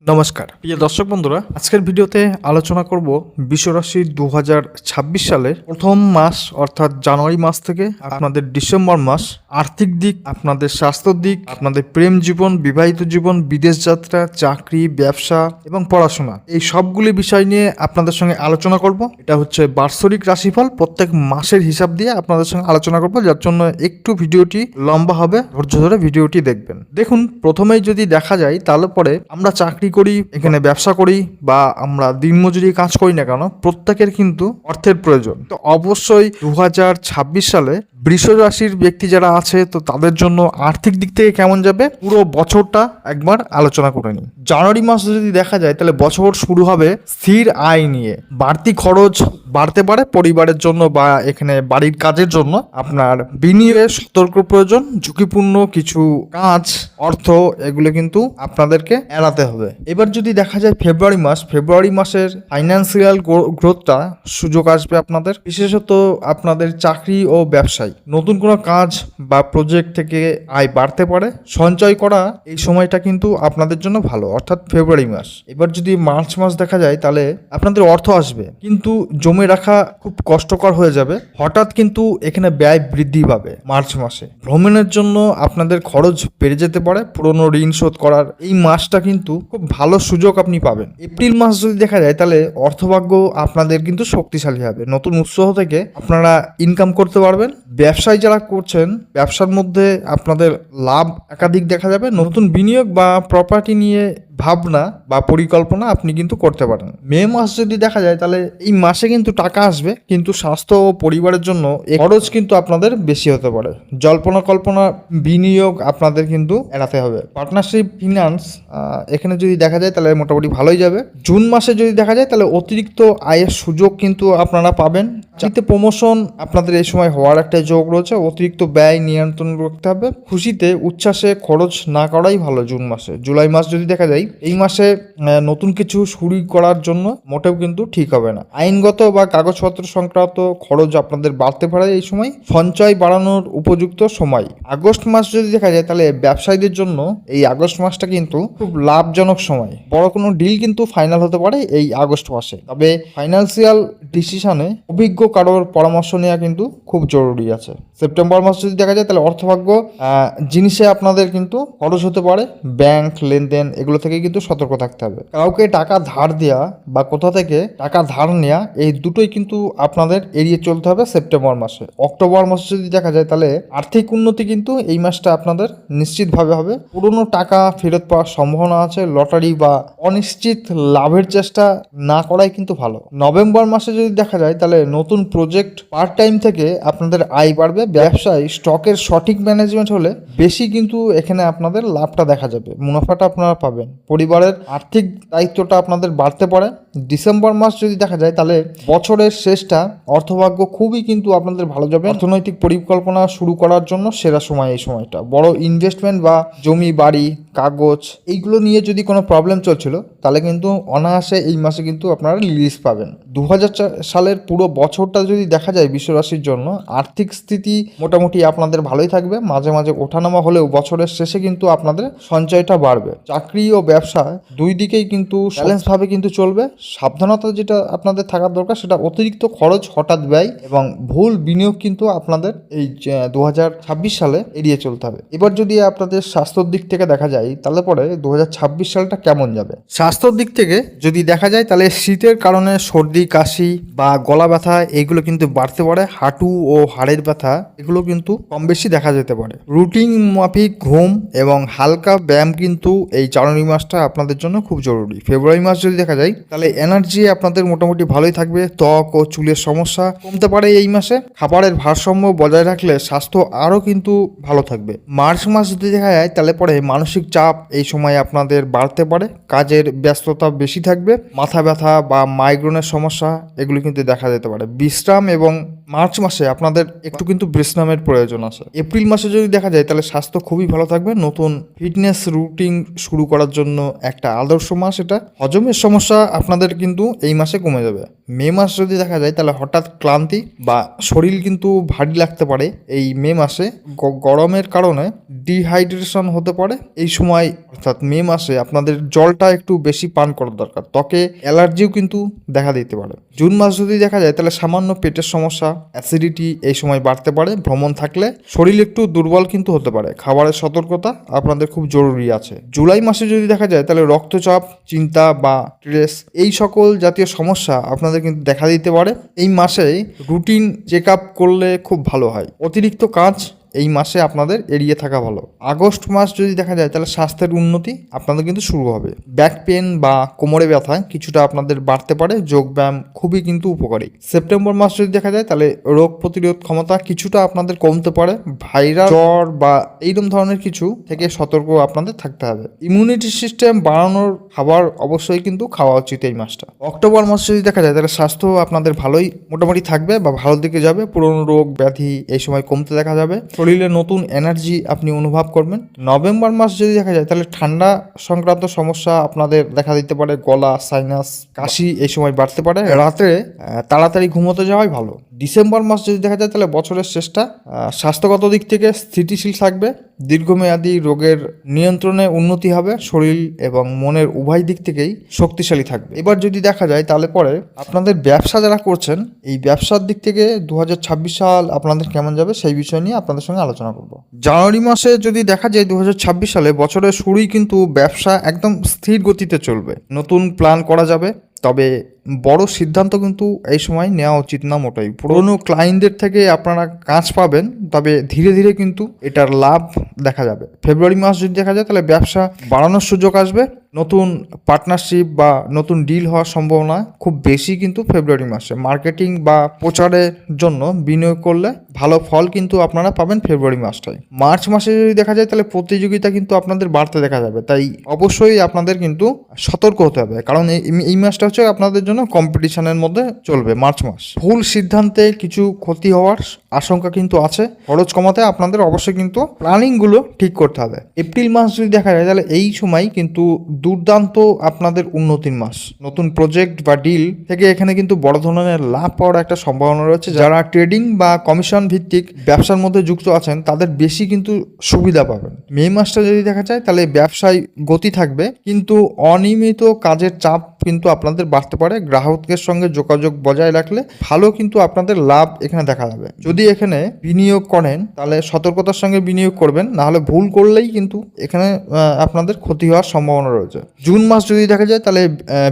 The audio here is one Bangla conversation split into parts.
নমস্কার প্রিয় দর্শক বন্ধুরা, আজকের ভিডিওতে আলোচনা করব বিশ্বরাশির 2026 সালের প্রথম মাস অর্থাৎ জানুয়ারি মাস থেকে আপনাদের ডিসেম্বর মাস আর্থিক দিক, আপনাদের স্বাস্থ্যর দিক, আপনাদের প্রেম জীবন, বিবাহিত জীবন, বিদেশ যাত্রা, চাকরি, ব্যবসা এবং পড়াশোনা, এই সবগুলি বিষয় নিয়ে আপনাদের সঙ্গে আলোচনা করব। এটা হচ্ছে বার্ষিক রাশিফল, প্রত্যেক মাসের হিসাব দিয়ে আপনাদের সঙ্গে আলোচনা করব, যার জন্য একটু ভিডিওটি লম্বা হবে, ধৈর্য ধরে ভিডিওটি দেখবেন। দেখুন, প্রথমেই যদি দেখা যায় তাহলে পরে আমরা চাকরি করি, এখানে ব্যবসা করি বা আমরা দিনমজুরি কাজ করি না কেন, প্রত্যেকের কিন্তু অর্থের প্রয়োজন। তো অবশ্যই 2026 সালে বৃষ রাশির ব্যক্তি যারা আছে, তো তাদের জন্য আর্থিক দিক থেকে কেমন যাবে পুরো বছরটা একবার আলোচনা করে নিই। জানুয়ারি মাস যদি দেখা যায় তাহলে বছর শুরু হবে স্থির আয় নিয়ে। বাড়তি খরচ বাড়তে পারে পরিবারের জন্য বা এখানে বাড়ির কাজের জন্য। আপনার বিনিয়োগে সতর্ক প্রয়োজন, ঝুঁকিপূর্ণ কিছু কাজ, অর্থ, এগুলো কিন্তু আপনাদেরকে এড়াতে হবে। এবার যদি দেখা যায় ফেব্রুয়ারি মাসের ফাইন্যান্সিয়াল গ্রোথটা সুযোগ আসবে আপনাদের, বিশেষত আপনাদের চাকরি ও ব্যবসায় নতুন কোনো কাজ বা প্রজেক্ট থেকে আয় বাড়তে পারে। সঞ্চয় করা এই সময়টা কিন্তু আপনাদের জন্য ভালো, অর্থাৎ ফেব্রুয়ারি মাস। এবার যদি মার্চ মাস দেখা যায় তাহলে আপনাদের অর্থ আসবে, কিন্তু জমে রাখা খুব কষ্টকর হয়ে যাবে। হঠাৎ কিন্তু এখানে ব্যয় বৃদ্ধি পাবে মার্চ মাসে। ভ্রমণের জন্য আপনাদের খরচ বেড়ে যেতে পারে, পুরনো ঋণ শোধ করার এই মাসটা কিন্তু খুব ভালো সুযোগ আপনি পাবেন। এপ্রিল মাস যদি দেখা যায় তাহলে অর্থভাগ্য আপনাদের কিন্তু শক্তিশালী হবে, নতুন উৎস থেকে আপনারা ইনকাম করতে পারবেন। ব্যবসায় যারা করছেন, ব্যবসার মধ্যে আপনাদের লাভ একাধিক দেখা যাবে। নতুন বিনিয়োগ বা প্রপার্টি নিয়ে ভাবনা বা পরিকল্পনা আপনি কিন্তু করতে পারেন। মে মাস যদি দেখা যায় তাহলে এই মাসে কিন্তু টাকা আসবে, কিন্তু স্বাস্থ্য ও পরিবারের জন্য খরচ কিন্তু আপনাদের বেশি হতে পারে। জল্পনা কল্পনা বিনিয়োগ আপনাদের কিন্তু এড়াতে হবে। পার্টনারশিপ, ফিনান্স, এখানে যদি দেখা যায় তাহলে মোটামুটি ভালোই যাবে। জুন মাসে যদি দেখা যায় তাহলে অতিরিক্ত আয়ের সুযোগ কিন্তু আপনারা পাবেন। চাকরিতে প্রমোশন আপনাদের এই সময় হওয়ার একটা যোগ রয়েছে। অতিরিক্ত ব্যয় নিয়ন্ত্রণ করতে হবে। খুশিতে উচ্ছ্বাসে খরচ না করাই ভালো জুন মাসে। জুলাই মাস যদি দেখা যায় এই মাসে নতুন কিছু শুরু করার জন্য মোটেও কিন্তু ঠিক হবে না। আইনগত বা কাগজপত্র সংক্রান্ত খরচ আপনাদের বাড়তে পারে এই সময়। সঞ্চয় বাড়ানোর উপযুক্ত সময়। আগস্ট মাস যদি দেখা যায় তাহলে ব্যবসায়ীদের জন্য এই আগস্ট মাসটা কিন্তু খুব লাভজনক সময়। বড় কোনো ডিল কিন্তু ফাইনাল হতে পারে এই আগস্ট মাসে। তবে ফাইন্যান্সিয়াল ডিসিশনে অভিজ্ঞ কারোর পরামর্শ নেওয়া কিন্তু খুব জরুরি আছে। সেপ্টেম্বর মাস যদি দেখা যায় তাহলে অর্থভাগ্য জিনিসে আপনাদের কিন্তু খরচ হতে পারে। ব্যাংক লেনদেন এগুলো থেকে কিন্তু সতর্ক থাকতে হবে। কাউকে টাকা ধার দেওয়া বা কোথা থেকে টাকা ধার নেওয়া, এই দুটোই কিন্তু আপনাদের এড়িয়ে চলতে হবে সেপ্টেম্বর মাসে। অক্টোবর মাসে যদি দেখা যায় তাহলে আর্থিক উন্নতি কিন্তু এই মাসটা আপনাদের নিশ্চিতভাবে হবে। পুরনো টাকা ফেরত পাওয়ার সম্ভাবনা আছে। লটারি বা অনিশ্চিত লাভের চেষ্টা না করাই কিন্তু ভালো। নভেম্বর মাসে যদি দেখা যায় তাহলে নতুন প্রজেক্ট, পার্ট টাইম থেকে আপনাদের আয় বাড়বে। ব্যবসায় স্টকের সঠিক ম্যানেজমেন্ট হলে বেশি কিন্তু এখানে আপনাদের লাভটা দেখা যাবে, মুনাফাটা আপনারা পাবেন। পরিবারের আর্থিক দায়িত্বটা আপনাদের বাড়তে পারে। ডিসেম্বর মাস যদি দেখা যায় তাহলে বছরের শেষটা অর্থভাগ্য খুবই কিন্তু আপনাদের ভালো যাবে। অর্থনৈতিক পরিকল্পনা শুরু করার জন্য সেরা সময় এই সময়টা। বড় ইনভেস্টমেন্ট বা জমি, বাড়ি, কাগজ এইগুলো নিয়ে যদি কোনো প্রবলেম চলছিল তাহলে কিন্তু অনায়াসে এই মাসে কিন্তু আপনারা রিলিজ পাবেন। 2004 সালের পুরো বছরটা যদি দেখা যায় বিশ্বরাশির জন্য আর্থিক স্থিতি মোটামুটি আপনাদের ভালোই থাকবে। মাঝে মাঝে ওঠানামা হলেও বছরের শেষে কিন্তু আপনাদের সঞ্চয়টা বাড়বে। চাকরি ও ব্যবসা দুই দিকেই কিন্তু ব্যালেন্সভাবে কিন্তু চলবে। সাবধানতা যেটা আপনাদের থাকার দরকার সেটা অতিরিক্ত খরচ, হঠাৎ ব্যয় এবং ভুল বিনিয়োগ কিন্তু আপনাদের এই 2026 সালে এড়িয়ে চলতে হবে। এবার যদি আপনাদের স্বাস্থ্যর দিক থেকে দেখা যায় তাহলে পরে 2026 সালটা কেমন যাবে। স্বাস্থ্যর দিক থেকে যদি দেখা যায় তাহলে শীতের কারণে সর্দি, কাশি বা গলা ব্যথা এইগুলো কিন্তু বাড়তে পারে। হাঁটু ও হাড়ের ব্যথা এগুলো কিন্তু কম বেশি দেখা যেতে পারে। রুটিন মাফিক ঘুম এবং হালকা ব্যায়াম কিন্তু এই জানুয়ারি মাসটা আপনাদের জন্য খুব জরুরি। ফেব্রুয়ারি মাস যদি দেখা যায় তাহলে এনার্জি আপনাদের মোটামুটি ভালোই থাকবে। ত্বক ও চুলের সমস্যা কমতে পারে এই মাসে। খাবারের ভারসাম্য বজায় রাখলে স্বাস্থ্য আরও কিন্তু ভালো থাকবে। মার্চ মাস যদি দেখা যায় তাহলে পরে মানসিক চাপ এই সময় আপনাদের বাড়তে পারে। কাজের ব্যস্ততা বেশি থাকবে। মাথা ব্যথা বা মাইগ্রেনের সমস্যা সমস্যা এগুলো কিন্তু দেখা যেতে পারে। বিশ্রাম এবং মার্চ মাসে আপনাদের একটু কিন্তু বিশ্রামের প্রয়োজন আছে। এপ্রিল মাসে যদি দেখা যায় তাহলে স্বাস্থ্য খুবই ভালো থাকবে। নতুন ফিটনেস রুটিন শুরু করার জন্য একটা আদর্শ মাস এটা। হজমের সমস্যা আপনাদের কিন্তু এই মাসে কমে যাবে। মে মাস যদি দেখা যায় তাহলে হঠাৎ ক্লান্তি বা শরীর কিন্তু ভারী লাগতে পারে। এই মে মাসে গরমের কারণে ডিহাইড্রেশন হতে পারে। এই সময় অর্থাৎ মে মাসে আপনাদের জলটা একটু বেশি পান করা দরকার। ত্বকে অ্যালার্জিও কিন্তু দেখা দিতে পারে। জুন মাস যদি দেখা যায় তাহলে সামান্য পেটের সমস্যা, অ্যাসিডিটি এই সময় বাড়তে পারে। ভ্রমণ থাকলে শরীর একটু দুর্বল কিন্তু হতে পারে। খাবারের সতর্কতা আপনাদের খুব জরুরি আছে। জুলাই মাসে যদি দেখা যায় তাহলে রক্তচাপ, চিন্তা বা স্ট্রেস এই সকল জাতীয় সমস্যা আপনাদের কিন্তু দেখা দিতে পারে। এই মাসে রুটিন চেক আপ করলে খুব ভালো হয়। অতিরিক্ত কাজ এই মাসে আপনাদের এড়িয়ে থাকা ভালো। আগস্ট মাস যদি দেখা যায় তাহলে স্বাস্থ্যের উন্নতি আপনাদের কিন্তু শুরু হবে। ব্যাক পেন বা কোমরে ব্যথা কিছুটা আপনাদের বাড়তে পারে। যোগব্যায়াম খুবই কিন্তু উপকারী। সেপ্টেম্বর মাস যদি দেখা যায় তাহলে রোগ প্রতিরোধ ক্ষমতা কিছুটা আপনাদের কমতে পারে। ভাইরাস, জ্বর বা এইরকম ধরনের কিছু থেকে সতর্ক আপনাদের থাকতে হবে। ইমিউনিটি সিস্টেম বাড়ানোর খাবার অবশ্যই কিন্তু খাওয়া উচিত এই মাসটা। অক্টোবর মাস যদি দেখা যায় তাহলে স্বাস্থ্য আপনাদের ভালোই মোটামুটি থাকবে বা ভালো দিকে যাবে। পুরনো রোগ ব্যাধি এই সময় কমতে দেখা যাবে। শরীরে নতুন এনার্জি আপনি অনুভব করবেন। নভেম্বর মাস যদি দেখা যায় তাহলে ঠান্ডা সংক্রান্ত সমস্যা আপনাদের দেখা দিতে পারে। গলা, সাইনাস, কাশি এই সময় বাড়তে পারে। রাতে তাড়াতাড়ি ঘুমোতে যাওয়াই ভালো। ডিসেম্বর মাস যদি দেখা যায় তাহলে বছরের শেষটা স্বাস্থ্যগত দিক থেকে স্থিতিশীল থাকবে। দীর্ঘমেয়াদী রোগের নিয়ন্ত্রণে উন্নতি হবে। শরীর এবং মনের উভয় দিক থেকেই শক্তিশালী থাকবে। এবার যদি দেখা যায় তাহলে পরে আপনাদের ব্যবসা যারা করছেন এই ব্যবসার দিক থেকে 2026 সাল আপনাদের কেমন যাবে সেই বিষয় নিয়ে আপনাদের সঙ্গে আলোচনা করব। জানুয়ারি মাসে যদি দেখা যায় 2026 সালে বছরের শুরুই কিন্তু ব্যবসা একদম স্থির গতিতে চলবে। নতুন প্ল্যান করা যাবে, তবে বড় সিদ্ধান্ত কিন্তু এই সময় নেওয়া উচিত না মোটেই। পুরনো ক্লায়েন্টদের থেকে আপনারা কাজ পাবেন, তবে ধীরে ধীরে কিন্তু এটার লাভ দেখা যাবে। ফেব্রুয়ারি মাস যদি দেখা যায় তাহলে ব্যবসা বাড়ানোর সুযোগ আসবে। নতুন পার্টনারশিপ বা নতুন ডিল হওয়ার সম্ভাবনা খুব বেশি কিন্তু ফেব্রুয়ারি মাসে। মার্কেটিং বা প্রচারের জন্য বিনিয়োগ করলে ভালো ফল কিন্তু আপনারা পাবেন ফেব্রুয়ারি মাসটায়। মার্চ মাসে যদি দেখা যায় তাহলে প্রতিযোগিতা কিন্তু আপনাদের বাড়তে দেখা যাবে। তাই অবশ্যই আপনাদের কিন্তু সতর্ক হতে হবে, কারণ এই মাসটা হচ্ছে আপনাদের জন্য কম্পিটিশনের মধ্যে চলবে। মার্চ মাস ভুল সিদ্ধান্তে কিছু ক্ষতি হওয়ার আশঙ্কা কিন্তু আছে। খরচ কমাতে আপনাদের অবশ্যই কিন্তু প্ল্যানিংগুলো ঠিক করতে হবে। এপ্রিল মাস যদি দেখা যায় তাহলে এই সময় কিন্তু দুর্দান্ত আপনাদের উন্নতির মাস। নতুন প্রজেক্ট বা ডিল থেকে এখানে কিন্তু বড় ধরনের লাভ পাওয়ার একটা সম্ভাবনা রয়েছে। যারা ট্রেডিং বা কমিশন ভিত্তিক ব্যবসার মধ্যে যুক্ত আছেন তাদের বেশি কিন্তু সুবিধা পাবেন। মে মাসটা যদি দেখা যায় তাহলে ব্যবসায় গতি থাকবে, কিন্তু অনিয়মিত কাজের চাপ কিন্তু আপনাদের বাড়তে পারে। গ্রাহকের সঙ্গে যোগাযোগ বজায় রাখলে ভালো কিন্তু আপনাদের লাভ এখানে দেখা যাবে। যদি এখানে বিনিয়োগ করেন তাহলে সতর্কতার সঙ্গে বিনিয়োগ করবেন, না হলে ভুল করলেই কিন্তু এখানে আপনাদের ক্ষতি হওয়ার সম্ভাবনা রয়েছে। জুন মাস যদি দেখা যায় তাহলে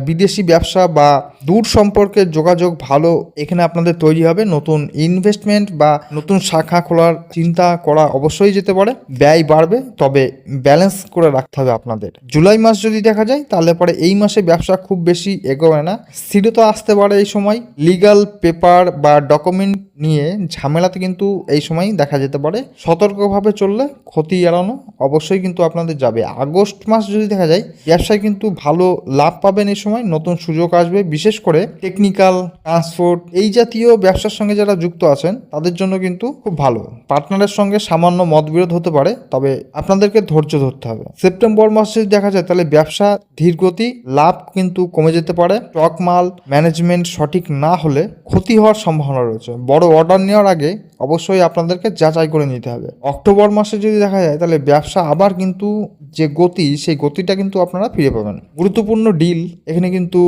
বিদেশি ব্যবসা বা দূর সম্পর্কে যোগাযোগ ভালো এখানে আপনাদের তৈরি হবে। নতুন ইনভেস্টমেন্ট বা নতুন শাখা খোলার চিন্তা করা অবশ্যই যেতে পারে। ব্যয় বাড়বে, তবে ব্যালেন্স করে রাখতে হবে আপনাদের। জুলাই মাস যদি দেখা যায় তাহলে পরে এই মাসে ব্যবসা খুব বেশি এগোবে না। স্থিরতা আসতে পারে এই সময়। লিগ্যাল পেপার বা ডকুমেন্ট নিয়ে ঝামেলাতে কিন্তু এই সময় দেখা যেতে পারে। সতর্কভাবে চললে ক্ষতি এড়ানো অবশ্যই কিন্তু আপনাদের যাবে। আগস্ট মাস যদি দেখা যায় ব্যবসায় কিন্তু ভালো লাভ পাবেন এই সময়। নতুন সুযোগ আসবে, বিশেষ করে টেকনিক্যাল, ট্রান্সপোর্ট এই জাতীয় ব্যবসার সঙ্গে যারা যুক্ত আছেন তাদের জন্য কিন্তু খুব ভালো। পার্টনারের সঙ্গে সামান্য মতবিরোধ হতে পারে, তবে আপনাদেরকে ধৈর্য ধরতে হবে। সেপ্টেম্বর মাস যদি দেখা যায় তাহলে ব্যবসা ধীর গতি, লাভ কিন্তু কমে যেতে পারে। স্টক মাল ম্যানেজমেন্ট সঠিক না হলে ক্ষতি হওয়ার সম্ভাবনা রয়েছে। বড় অর্ডার নেওয়ার আগে অবশ্যই আপনাদেরকে যাচাই করে নিতে হবে। অক্টোবর মাসে যদি দেখা যায় তাহলে ব্যবসা আবার কিন্তু যে গতি সেই গতিটা কিন্তু আপনারা ফিরে পাবেন। গুরুত্বপূর্ণ ডিল এখানে কিন্তু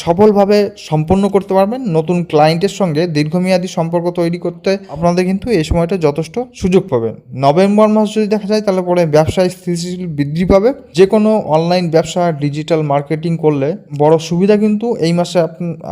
সফলভাবে সম্পন্ন করতে পারবেন। নতুন ক্লায়েন্টের সঙ্গে দীর্ঘমেয়াদী সম্পর্ক তৈরি করতে আপনাদের কিন্তু এই সময়টা যথেষ্ট সুযোগ পাবেন। নভেম্বর মাস যদি দেখা যায় তাহলে পরে ব্যবসায় স্থিতিশীল বৃদ্ধি পাবে। যে কোনো অনলাইন ব্যবসা, ডিজিটাল মার্কেটিং করলে বড় সুবিধা কিন্তু এই মাসে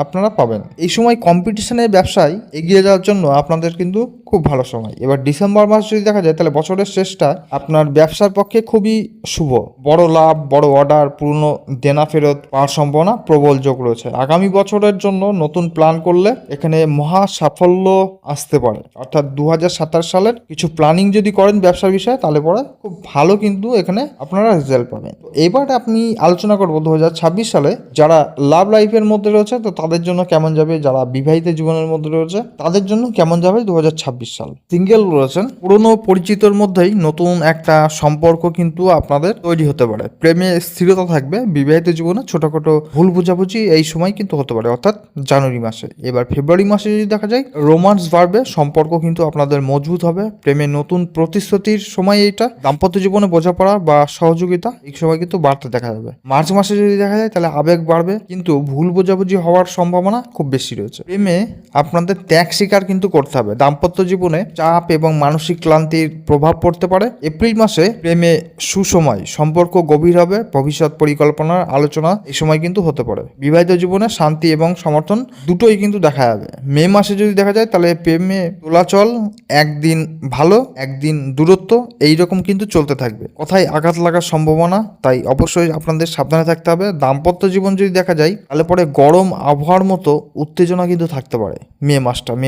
আপনারা পাবেন। এই সময় কম্পিটিশনের ব্যবসায় এগিয়ে যাওয়ার জন্য আপনাদের কিন্তু খুব ভালো সময়। এবার ডিসেম্বর মাস যদি দেখা যায় তাহলে বছরের শেষটা আপনার ব্যবসার পক্ষে খুবই শুভ। বড় লাভ, বড় অর্ডার, পুরনো দেনা ফেরত পাওয়ার সম্ভাবনা প্রবল যোগ রয়েছে। আগামী আগামী বছরের জন্য নতুন প্ল্যান করলে এখানে মহা সাফল্য আসতে পারে। অর্থাৎ 2027 সালের কিছু প্ল্যানিং যদি করেন ব্যবসার বিষয়ে, তাহলে পরে খুব ভালো কিন্তু এখানে আপনারা রেজাল্ট পাবেন। এবার আপনি আলোচনা করবো 2026 সালে যারা লাভ লাইফের মধ্যে রয়েছে তো তাদের জন্য কেমন যাবে, যারা বিবাহিত জীবনের মধ্যে রয়েছে তাদের জন্য কেমন যাবে 2026 সাল। সিঙ্গেল রয়েছেন, পুরনো পরিচিতর মধ্যেই নতুন একটা সম্পর্ক কিন্তু আপনাদের তৈরি হতে পারে, প্রেমে স্থিরতা থাকবে, বিবাহিত জীবনে ছোটখাটো ভুল বোঝাবুঝি এই সময় কিন্তু হতে পারে, অর্থাৎ জানুয়ারি মাসে। এবার ফেব্রুয়ারি মাসে যদি দেখা যায় রোমান্স বাড়বে, সম্পর্ক কিন্তু আপনাদের মজবুত হবে, প্রেমে নতুন প্রতিশ্রুতির সময় এইটা, দাম্পত্য জীবনে বোঝাপড়া বা সহযোগিতা এই সময় কিন্তু বাড়তে দেখা যাবে। মার্চ মাসে যদি দেখা যায় তাহলে আবেগ বাড়বে, কিন্তু ভুল বোঝাবুঝি হওয়ার সম্ভাবনা খুব বেশি রয়েছে। প্রেমে আপনাদের ত্যাগ স্বীকার কিন্তু করতে হবে, দাম্পত্য জীবনে চাপ এবং মানসিক ক্লান্তির প্রভাব পড়তে পারে। এপ্রিল মাসে প্রেমে সুসময়, সম্পর্ক গভীর হবে, ভবিষ্যৎ পরিকল্পনার আলোচনা এই সময় কিন্তু হতে পারে। বিবাহিত জীবনে শান্তি এবং সমর্থন দুটোই কিন্তু দেখা যাবে। মে মাসে যদি দেখা যায় তাহলে প্রেমে দোলাচল, একদিন ভালো একদিন দূরত্ব এইরকম কিন্তু চলতে থাকবে, কথায় আঘাত লাগার সম্ভাবনা, তাই অবশ্যই আপনাদের সাবধানে থাকতে হবে। দাম্পত্য জীবন যদি দেখা যায় তাহলে পরে গরম আবহাওয়ার মতো উত্তেজনা কিন্তু থাকতে পারে। মে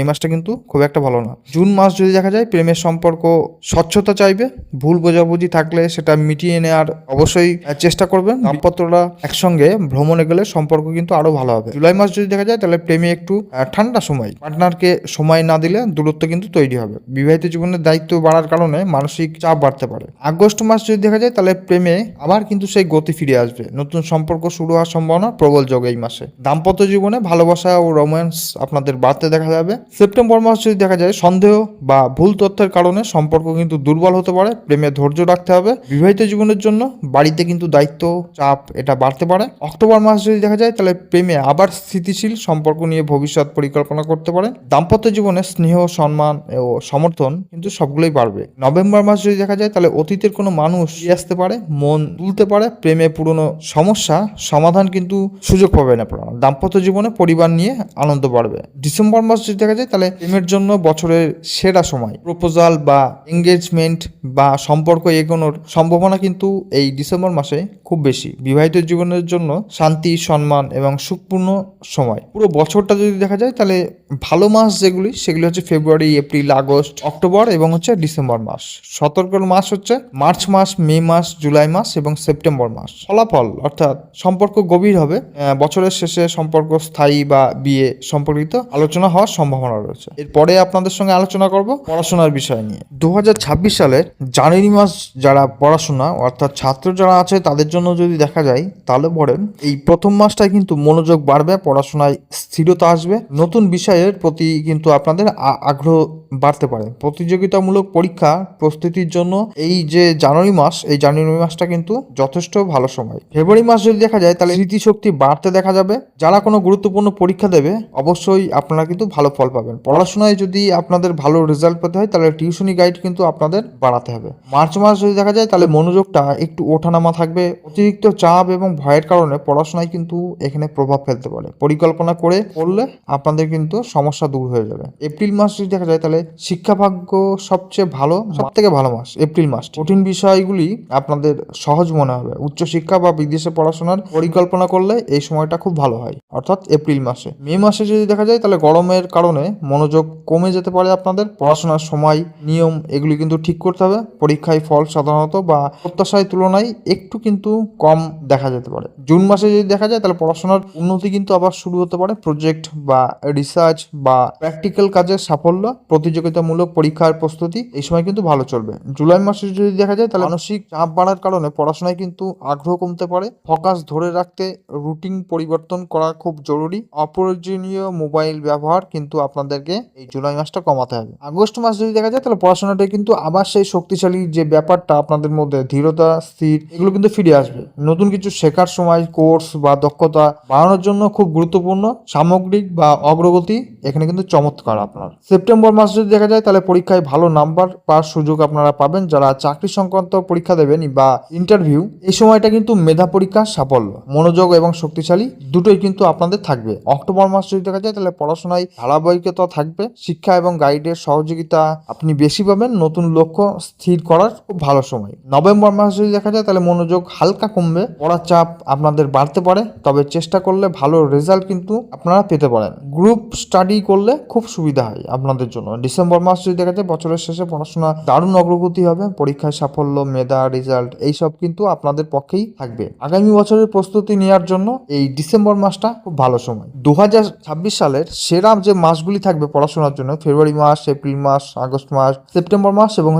মাসটা কিন্তু খুব একটা ভালো না। জুন মাস যদি দেখা যায় প্রেমের সম্পর্ক স্বচ্ছতা চাইবে, ভুল বোঝাবুঝি থাকলে সেটা মিটিয়ে নেওয়ার অবশ্যই চেষ্টা করবেন। দাম্পত্যরা একসঙ্গে ভ্রমণে গেলে সম্পর্ক কিন্তু আরো ভালো হবে। জুলাই মাস যদি দেখা যায় তাহলে প্রেমে একটু ঠান্ডা সময়, পার্টনারকে সময় না দিলে দূরত্ব কিন্তু তৈরি হবে। বিবাহিত জীবনের দায়িত্ব বাড়ার কারণে মানসিক চাপ বাড়তে পারে। আগস্ট মাস যদি দেখা যায় তাহলে প্রেমে আবার কিন্তু সেই গতি ফিরে আসবে, নতুন সম্পর্ক শুরু হওয়ার সম্ভাবনা প্রবল যোগ এই মাসে। দাম্পত্য জীবনে ভালোবাসা ও রোম্যান্স আপনাদের বাড়তে দেখা যাবে। সেপ্টেম্বর মাস যদি দেখা যায় সন্দেহ বা ভুল তথ্যের কারণে সম্পর্ক কিন্তু দুর্বল হতে পারে, প্রেমে ধৈর্য রাখতে হবে। বিবাহিত জীবনের জন্য বাড়িতে কিন্তু দায়িত্ব চাপ এটা বাড়তে পারে। অক্টোবর মাস যদি দেখা যায় তাহলে প্রেমে আবার স্থিতিশীল সম্পর্ক নিয়ে ভবিষ্যৎ পরিকল্পনা করতে পারে। দাম্পত্য জীবনে স্নেহ, সম্মান ও সমর্থন কিন্তু সবগুলোই বাড়বে। নভেম্বর মাস যদি দেখা যায় তাহলে অতীতের কোনো মানুষ ফিরে আসতে পারে, মন তুলতে পারে, প্রেমে পুরনো সমস্যা সমাধান কিন্তু সুযোগ পাবেন আপনারা। দাম্পত্য জীবনে পরিবার নিয়ে আনন্দ বাড়বে। ডিসেম্বর মাস যদি দেখা যায় তাহলে প্রেমের জন্য বছরের সেরা সময়, প্রপোজাল বা এঙ্গেজমেন্ট বা সম্পর্ক এগোনোর সম্ভাবনা কিন্তু এই ডিসেম্বর মাসে খুব বেশি। বিবাহিত জীবনের জন্য শান্তি, সম্মান এবং সুখপূর্ণ সময়। পুরো বছরটা যদি দেখা যায় তাহলে ভালো মাস সেগুলি হচ্ছে ফেব্রুয়ারি, এপ্রিল, আগস্ট, অক্টোবর এবং হচ্ছে ডিসেম্বর মাস। সতর্কর মাস হচ্ছে মার্চ মাস, মে মাস, জুলাই মাস এবং সেপ্টেম্বর মাস। ফলাফল অর্থাৎ সম্পর্ক গভীর হবে, বছরের শেষে সম্পর্ক স্থায়ী বা বিয়ে সম্পর্কিত আলোচনা হওয়ার সম্ভাবনা রয়েছে। এরপরে আপনাদের সঙ্গে আলোচনা করব পড়াশোনার বিষয় নিয়ে। 2026 সালে জানুয়ারি মাস যারা পড়াশোনা অর্থাৎ ছাত্র যারা আছে তাদের জন্য যদি দেখা যায় তাহলে পড়েন এই প্রথম মাসটায় কিন্তু মনোযোগ বাড়বে, পড়াশোনায় স্থিরতা আসবে, নতুন বিষয়ের প্রতি কিন্তু আপনাদের আগ্রহ বাড়তে পারে। প্রতিযোগিতামূলক পরীক্ষা প্রস্তুতির জন্য এই যে জানুয়ারি মাসটা কিন্তু যথেষ্ট ভালো সময়। ফেব্রুয়ারি মাস যদি দেখা যায় তাহলে স্মৃতিশক্তি বাড়তে দেখা যাবে। যারা কোনো গুরুত্বপূর্ণ পরীক্ষা দেবে অবশ্যই আপনারা কিন্তু ভালো ফল পাবেন। পড়াশোনায় যদি আপনাদের ভালো রেজাল্ট পেতে হয় তাহলে টিউশনি গাইড কিন্তু আপনাদের বাড়াতে হবে। মার্চ মাস যদি দেখা যায় তাহলে মনোযোগটা একটু ওঠানামা থাকবে, অতিরিক্ত চাপ এবং ভয়ের কারণে পড়াশোনায় কিন্তু এখানে প্রভাব ফেলতে পারে। পরিকল্পনা করে পড়লে আপনাদের কিন্তু সমস্যা দূর হয়ে যাবে। এপ্রিল মাস যদি দেখা যায় তাহলে শিক্ষাভাগ্য সবচেয়ে ভালো, সবথেকে ভালো মাস এপ্রিল মাস। কঠিন বিষয়গুলি আপনাদের সহজ মনে হবে। উচ্চশিক্ষা বা বিদেশে পড়াশোনার পরিকল্পনা করলে এই সময়টা খুব ভালো হয়, অর্থাৎ এপ্রিল মাসে। মে মাসে যদি দেখা যায় তাহলে গরমের কারণে মনোযোগ কমে যেতে পারে আপনাদের। পড়াশোনার সময়, নিয়ম এগুলি কিন্তু ঠিক করতে হবে। পরীক্ষায় ফল সাধারণত বা প্রত্যাশার তুলনায় একটু কিন্তু কম দেখা যেতে পারে। জুন মাসে যদি দেখা যায় তাহলে পড়াশোনার উন্নতি কিন্তু আবার শুরু হতে পারে। প্রজেক্ট বা রিসার্চ বা প্র্যাকটিক্যাল কাজের সাফল্য, প্রতিযোগিতামূলক পরীক্ষার প্রস্তুতি এই সময় কিন্তু ভালো চলবে। জুলাই মাসে যদি দেখা যায় তাহলে মানসিক চাপ বাড়ার কারণে পড়াশোনায় কিন্তু আগ্রহ কমতে পারে। ফোকাস ধরে রাখতে রুটিন পরিবর্তন করা খুব জরুরি। অপ্রয়োজনীয় মোবাইল ব্যবহার কিন্তু আপনাদেরকে এই জুলাই মাসটা কমাতে হবে। আগস্ট মাস যদি দেখা যায় তাহলে পড়াশোনাটা কিন্তু আবার সেই শক্তিশালী যে ব্যাপারটা আপনাদের মধ্যে ধীরতা, স্থির এগুলো কিন্তু ফিরে আসবে। নতুন কিছু শেখার সময়, কোর্স বা দক্ষতা বাড়ানোর জন্য খুব গুরুত্বপূর্ণ। সামগ্রিক বা অগ্রগতি এখানে কিন্তু চমৎকার আপনার। সেপ্টেম্বর মাস যদি যদি দেখা যায় তাহলে পরীক্ষায় ভালো নাম্বার পাওয়ার সুযোগ আপনারা পাবেন। যারা চাকরি সংক্রান্ত পরীক্ষা দেবেন বা ইন্টারভিউ, এই সময়টা কিন্তু মেধা পরীক্ষার সাফল্য, মনোযোগ এবং শক্তিশালী দুটোই কিন্তু আপনাদের থাকবে। অক্টোবর মাস যদি দেখা যায় তাহলে পড়াশোনায় ধারাবাহিকতা থাকবে, শিক্ষা এবং গাইডের সহযোগিতা আপনি বেশি পাবেন, নতুন লক্ষ্য স্থির করার খুব ভালো সময়। নভেম্বর মাস যদি দেখা যায় তাহলে মনোযোগ হালকা কমবে, পড়ার চাপ আপনাদের বাড়তে পারে, তবে চেষ্টা করলে ভালো রেজাল্ট কিন্তু আপনারা পেতে পারেন। গ্রুপ স্টাডি করলে খুব সুবিধা হয় আপনাদের জন্য। ডিসেম্বর মাস যদি দেখা যায় বছরের শেষে পড়াশোনা দারুণ অগ্রগতি হবে, পরীক্ষায় সাফল্য, মেধা, রেজাল্ট এইসব কিন্তু আপনাদের পক্ষেই থাকবে। আগামী বছরের প্রস্তুতি নেওয়ার জন্য এই ডিসেম্বর মাসটা খুব ভালো সময়। 2026 সালের সেরা যে মাসগুলি থাকবে পড়াশোনার জন্য ফেব্রুয়ারি মাস, এপ্রিল মাস, আগস্ট মাস, সেপ্টেম্বর মাস এবং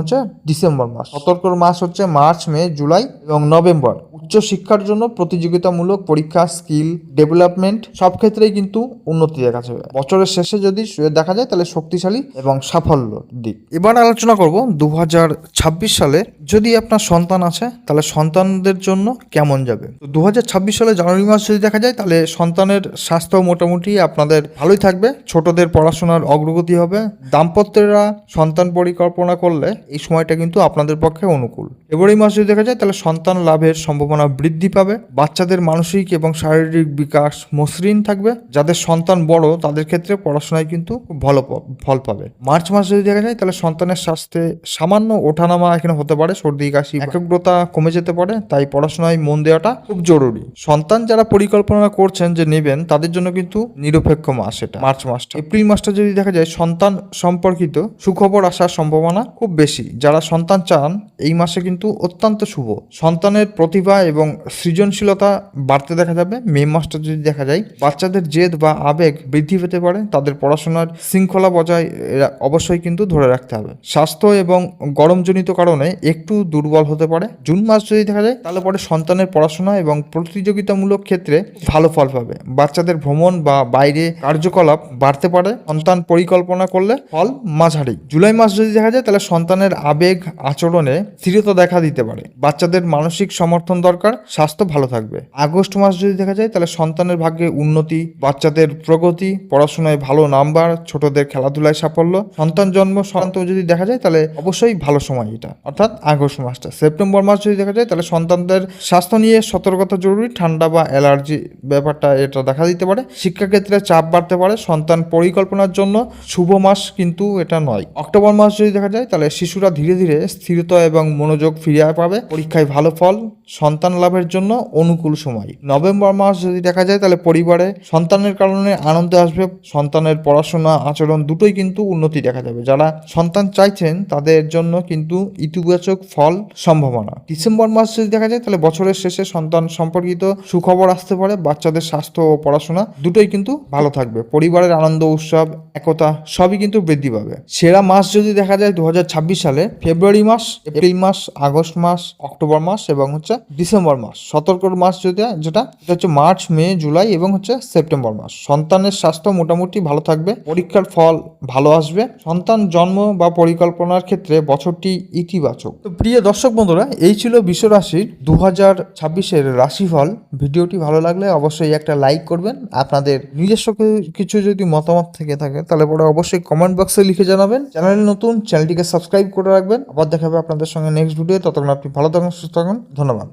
ডিসেম্বর মাস। সতর্কর মাস হচ্ছে মার্চ, মে, জুলাই এবং নভেম্বর। উচ্চ শিক্ষার জন্য প্রতিযোগিতামূলক পরীক্ষা, স্কিল ডেভেলপমেন্ট সব ক্ষেত্রেই কিন্তু উন্নতি দেখা যাবে। বছরের শেষে যদি দেখা যায় তাহলে শক্তিশালী এবং সাফল্য দিক। এবার আলোচনা করব 2026 সালে যদি আপনার সন্তান আছে তাহলে সন্তানদের জন্য কেমন যাবে। 2026 সালে জানুয়ারি মাস যদি দেখা যায় তাহলে সন্তানের স্বাস্থ্য মোটামুটি আপনাদের ভালোই থাকবে, ছোটদের পড়াশোনার অগ্রগতি হবে, দাম্পত্যরা সন্তান পরিকল্পনা করলে এই সময়টা কিন্তু আপনাদের পক্ষে অনুকূল। ফেব্রুয়ারি মাস যদি দেখা যায় তাহলে সন্তান লাভের সম্ভাবনা বৃদ্ধি পাবে, বাচ্চাদের মানসিক এবং শারীরিক বিকাশ মসৃণ থাকবে। যাদের সন্তান বড় তাদের ক্ষেত্রে পড়াশোনায় কিন্তু খুব ভালো ফল পাবে। মার্চ মাস যদি দেখা যায় তাহলে সন্তানের স্বাস্থ্যে সামান্য ওঠানামা এখানে হতে পারে, সর্দি কাশি, একাগ্রতা কমে যেতে পারে, তাই পড়াশোনায় মন দেওয়াটা খুব জরুরি। সন্তান যারা পরিকল্পনা করছেন যে নেবেন তাদের জন্য কিন্তু নিরপেক্ষ মাস এটা মার্চ মাসটা। এপ্রিল মাসটা যদি দেখা যায় সন্তান সম্পর্কিত সুখবর আসার সম্ভাবনা খুব বেশি। যারা সন্তান চান এই মাসে কিন্তু অত্যন্ত শুভ, সন্তানের প্রতিভা এবং সৃজনশীলতা বাড়তে দেখা যাবে। মে মাসটা যদি দেখা যায় বাচ্চাদের জেদ বা আবেগ বৃদ্ধি পেতে পারে, তাদের পড়াশোনার শৃঙ্খলা বজায় অবশ্যই কিন্তু ধরে রাখতে হবে। স্বাস্থ্য এবং গরমজনিত কারণে একটু দুর্বল হতে পারে। জুন মাস যদি দেখা যায় তাহলে পরে সন্তানের পড়াশোনা এবং প্রতিযোগিতামূলক ক্ষেত্রে ভালো ফল পাবে। বাচ্চাদের ভ্রমণ বা বাইরে কার্যকলাপ বাড়তে পারে, সন্তান পরিকল্পনা করলে ফল মাঝারি। জুলাই মাস যদি দেখা যায় তাহলে সন্তানের আবেগ আচরণে স্থিরতা দেখা দিতে পারে, বাচ্চাদের মানসিক সমর্থন দরকার, স্বাস্থ্য ভালো থাকবে। আগস্ট মাস যদি দেখা যায় তাহলে সন্তানের ভাগ্যে উন্নতি, বাচ্চাদের প্রগতি, পড়াশোনায় ভালো নাম্বার, ছোটদের খেলাধুলায় সাফল্য। সন্তান জন্ম সংক্রান্ত যদি দেখা যায় তাহলে অবশ্যই ভালো সময় এটা, অর্থাৎ আগস্ট মাসটা। সেপ্টেম্বর মাস যদি দেখা যায় তাহলে সন্তানদের স্বাস্থ্য নিয়ে সতর্কতা জরুরি, ঠান্ডা বা অ্যালার্জি ব্যাপারটা এটা দেখা দিতে পারে। শিক্ষাক্ষেত্রে চাপ বাড়তে পারে, সন্তান পরিকল্পনার জন্য শুভ মাস কিন্তু এটা নয়। অক্টোবর মাস যদি দেখা যায় তাহলে শিশুরা ধীরে ধীরে স্থিরতা এবং মনোযোগ ফিরিয়ে পাবে, পরীক্ষায় ভালো ফল, সন্তান লাভের জন্য অনুকূল সময়। নভেম্বর মাস যদি দেখা যায় তাহলে পরিবারে সন্তানের কারণে আনন্দ আসবে, সন্তানের পড়াশোনা আচরণ দুটোই কিন্তু উন্নতি দেখা যাবে। যারা সন্তান চাইছেন তাদের জন্য কিন্তু ইতিবাচক ফল সম্ভাবনা। ডিসেম্বর মাস যদি দেখা যায় তাহলে বছরের শেষে সন্তান সম্পর্কিত সুখবর আসতে পারে, বাচ্চাদের স্বাস্থ্য ও পড়াশোনা দুটোই কিন্তু ভালো থাকবে, পরিবারের আনন্দ, উৎসব, একতা সবই কিন্তু বৃদ্ধি পাবে। সেরা মাস যদি দেখা যায় 2026 সালে ফেব্রুয়ারি মাস, এপ্রিল মাস, আগস্ট মাস, অক্টোবর মাস এবং ডিসেম্বর মাস। সতর্কর মাস যেটা মার্চ, মে, জুলাই এবং সেপ্টেম্বর মাস। সন্তানের স্বাস্থ্য মোটামুটি ভালো থাকবে, পরীক্ষার ফল ভালো আসবে, সন্তান জন্ম বা পরিকল্পনার ক্ষেত্রে বছরটি ইতিবাচক। তো প্রিয় দর্শক বন্ধুরা, এই ছিল বিশ্ব রাশির 2026-এর রাশিফল। ভিডিওটি ভালো লাগলে অবশ্যই একটা লাইক করবেন। আপনাদের নিজস্ব কিছু যদি মতামত থেকে থাকে তাহলে পরে অবশ্যই কমেন্ট বক্সে লিখে জানাবেন। চ্যানেল নতুন, চ্যানেলটিকে সাবস্ক্রাইব করে রাখবেন। আবার দেখা হবে আপনাদের সঙ্গে নেক্সট ভিডিও। ততক্ষণ আপনি ভালো থাকুন, সুস্থ থাকুন। ধন্যবাদ।